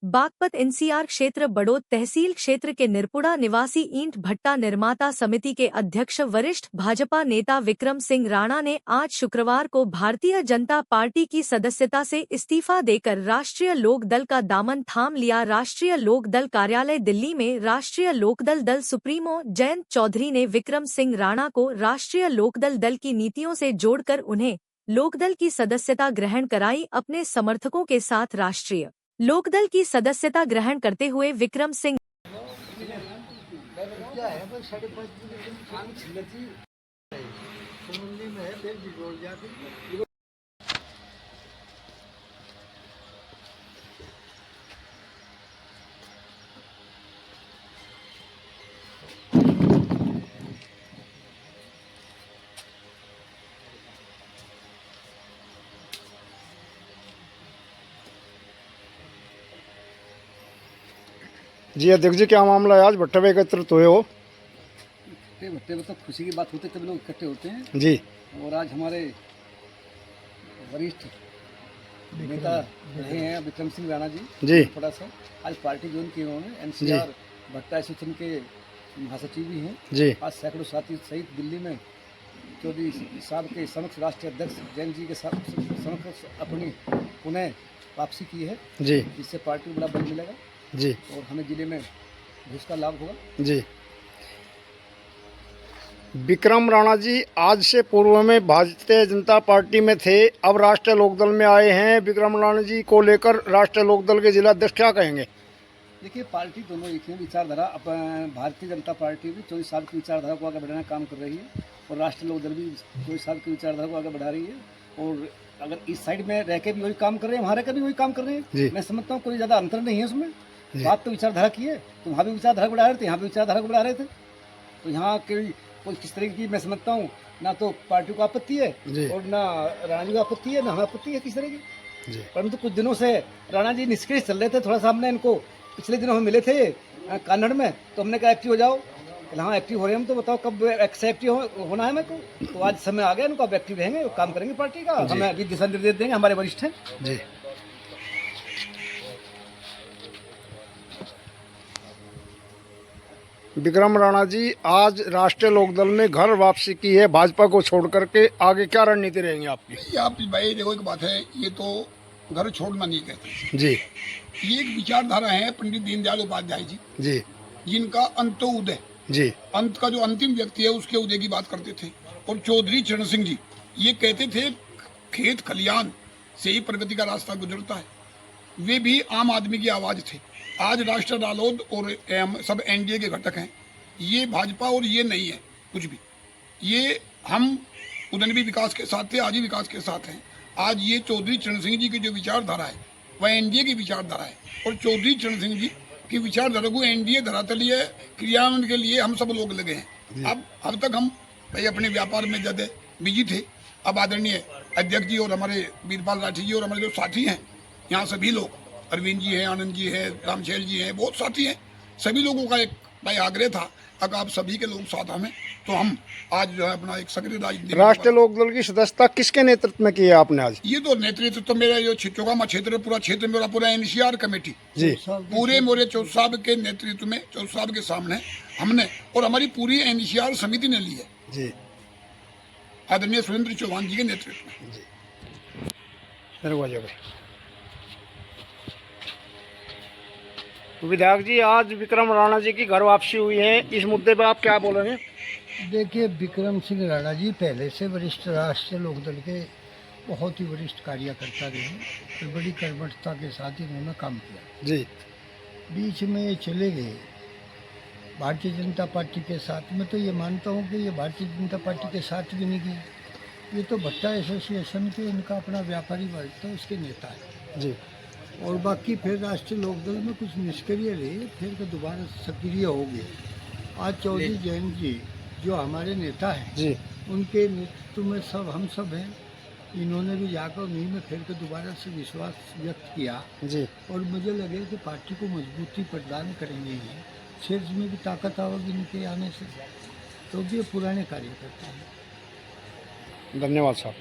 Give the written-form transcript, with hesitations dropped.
Baghpat NCR क्षेत्र बड़ौद तहसील क्षेत्र के निरपुड़ा निवासी ईंट भट्टा निर्माता समिति के अध्यक्ष वरिष्ठ भाजपा नेता विक्रम सिंह राणा ने आज शुक्रवार को भारतीय जनता पार्टी की सदस्यता से इस्तीफा देकर राष्ट्रीय लोकदल का दामन थाम लिया। राष्ट्रीय लोकदल कार्यालय दिल्ली में राष्ट्रीय लोकदल दल सुप्रीमो जयंत चौधरी ने विक्रम सिंह राणा को राष्ट्रीय लोकदल दल की नीतियों से जोड़कर उन्हें लोकदल की सदस्यता ग्रहण कराई। अपने समर्थकों के साथ राष्ट्रीय लोकदल की सदस्यता ग्रहण करते हुए विक्रम सिंह जी अध्यक्ष जी, क्या मामला है? आज भट्टे में एकत्रित हुए हो? भट्टे में तो खुशी की बात होती है, तभी लोग इकट्ठे होते हैं जी। और आज हमारे वरिष्ठ नेता रहे हैं विक्रम सिंह राणा जी थोड़ा सा आज पार्टी ज्वाइन की उन्होंने। एनसीआर भट्टा एसोसिएशन के महासचिव भी हैं जी। आज सैकड़ों साथी सहित दिल्ली में चौधरी साहब के समक्ष राष्ट्रीय अध्यक्ष जैन जी के समक्ष अपनी पुनः वापसी की है जी, जिससे पार्टी को बड़ा बल मिलेगा जी और हमें जिले में उसका लाभ होगा जी। विक्रम राणा जी आज से पूर्व में भारतीय जनता पार्टी में थे, अब राष्ट्रीय लोकदल में आए हैं। विक्रम राणा जी को लेकर राष्ट्रीय लोकदल के जिला अध्यक्ष क्या कहेंगे? देखिए, पार्टी दोनों एक ही विचारधारा। भारतीय जनता पार्टी भी 24 साल की विचारधारा को आगे बढ़ाने का काम कर रही है और राष्ट्रीय लोकदल भी 24 साल की विचारधारा को आगे बढ़ा रही है। और अगर इस साइड में रह के भी वही काम कर रहे हैं, वहाँ रह के भी वही काम कर रहे हैं। मैं समझता हूँ कोई ज़्यादा अंतर नहीं है उसमें। बात तो विचारधारा की है, तो वहाँ भी विचारधारा को बढ़ा रहे थे, यहाँ भी विचारधारा को बढ़ा रहे थे। तो यहाँ कोई किस तरह की, मैं समझता हूँ ना तो पार्टी को आपत्ति है और ना राणा जी को आपत्ति है, ना हमें आपत्ति है किस तरह की। परंतु कुछ दिनों से राणा जी निष्क्रिय चल रहे थे। थोड़ा सा हमने इनको पिछले दिनों हम मिले थे कान्नड़ में, तो हमने कहा एक्टिव हो जाओ। हाँ एक्टिव हो रहे हैं हम, तो बताओ कब एक्टिव होना है मेरे को। तो आज समय आ गया, इनको अब एक्टिव रहेंगे, काम करेंगे पार्टी का। हमें अभी दिशा निर्देश देंगे, हमारे वरिष्ठ हैं जी। विक्रम राणा जी आज राष्ट्रीय लोकदल में घर वापसी की है, भाजपा को छोड़ करके आगे क्या रणनीति रहेंगी आपकी? आप भाई देखो, एक बात है, ये तो घर छोड़ना नहीं कहते जी। ये एक विचारधारा है पंडित दीनदयाल उपाध्याय जी, जिनका अंत्योदय जी, अंत का जो अंतिम व्यक्ति है उसके उदय की बात करते थे। और चौधरी चरण सिंह जी ये कहते थे खेत खलियान से ही प्रगति का रास्ता गुजरता है। वे भी आम आदमी की आवाज थे। आज राष्ट्रीय रालोद और सब एनडीए के घटक हैं। ये भाजपा और ये नहीं है कुछ भी। ये हम उदन भी विकास के साथ थे, आज ही विकास के साथ हैं। आज ये चौधरी चरण सिंह जी की जो विचारधारा है वह एनडीए की विचारधारा है और चौधरी चरण सिंह जी की विचारधारा को एनडीए धरातलीय क्रियान्वयन के लिए हम सब लोग लगे हैं। अब तक हम भाई अपने व्यापार में ज़्यादा बिजी थे। अब आदरणीय अध्यक्ष जी और हमारे वीरपाल राठी जी और हमारे जो साथी हैं यहाँ सभी लोग, अरविंद जी हैं, आनंद जी हैं, रामशैल जी हैं, बहुत साथी हैं। सभी लोगों का एक भाई आग्रह था, अगर आप सभी के लोग साथ हमें, तो हम आज जो है अपना एक सक्रिय राजनीति। राष्ट्रीय लोकदल की सदस्यता किसके नेतृत्व में की है आपने आज? ये तो नेतृत्व तो मेरा जो छिचोगामा क्षेत्र, पूरा क्षेत्र मेरा, पूरा एनसीआर कमेटी जी, पूरे मोरे चौधरी साहब के नेतृत्व में, चौधरी साहब के सामने हमने और हमारी पूरी एनसीआर समिति ने ली है जी, आदरणीय सुरेंद्र चौहान जी के नेतृत्व में जी। विधायक जी आज विक्रम राणा जी की घर वापसी हुई है, इस मुद्दे पर आप क्या बोलेंगे? देखिए, विक्रम सिंह राणा जी पहले से वरिष्ठ राष्ट्रीय लोकदल के बहुत ही वरिष्ठ कार्यकर्ता रहे और बड़ी कर्मठता के साथ इन्होंने काम किया जी। बीच में ये चले गए भारतीय जनता पार्टी के साथ। मैं तो ये मानता हूँ कि ये भारतीय जनता पार्टी के साथ भी नहीं गए, ये तो भट्टा एसोसिएशन के इनका अपना व्यापारी वर्ग था, उसके नेता है जी। और बाकी फिर राष्ट्रीय लोकदल में कुछ निष्क्रिय रहे, फिर दोबारा सक्रिय हो गए। आज चौधरी जैन जी जो हमारे नेता हैं जी, उनके नेतृत्व में सब हम सब हैं। इन्होंने भी जाकर उन्हीं में फिर के दोबारा से विश्वास व्यक्त किया जी। और मुझे लगे कि पार्टी को मजबूती प्रदान करेंगे, क्षेत्र में भी ताकत आएगी इनके आने से, तो भी पुराने कार्यकर्ता हैं। धन्यवाद साहब।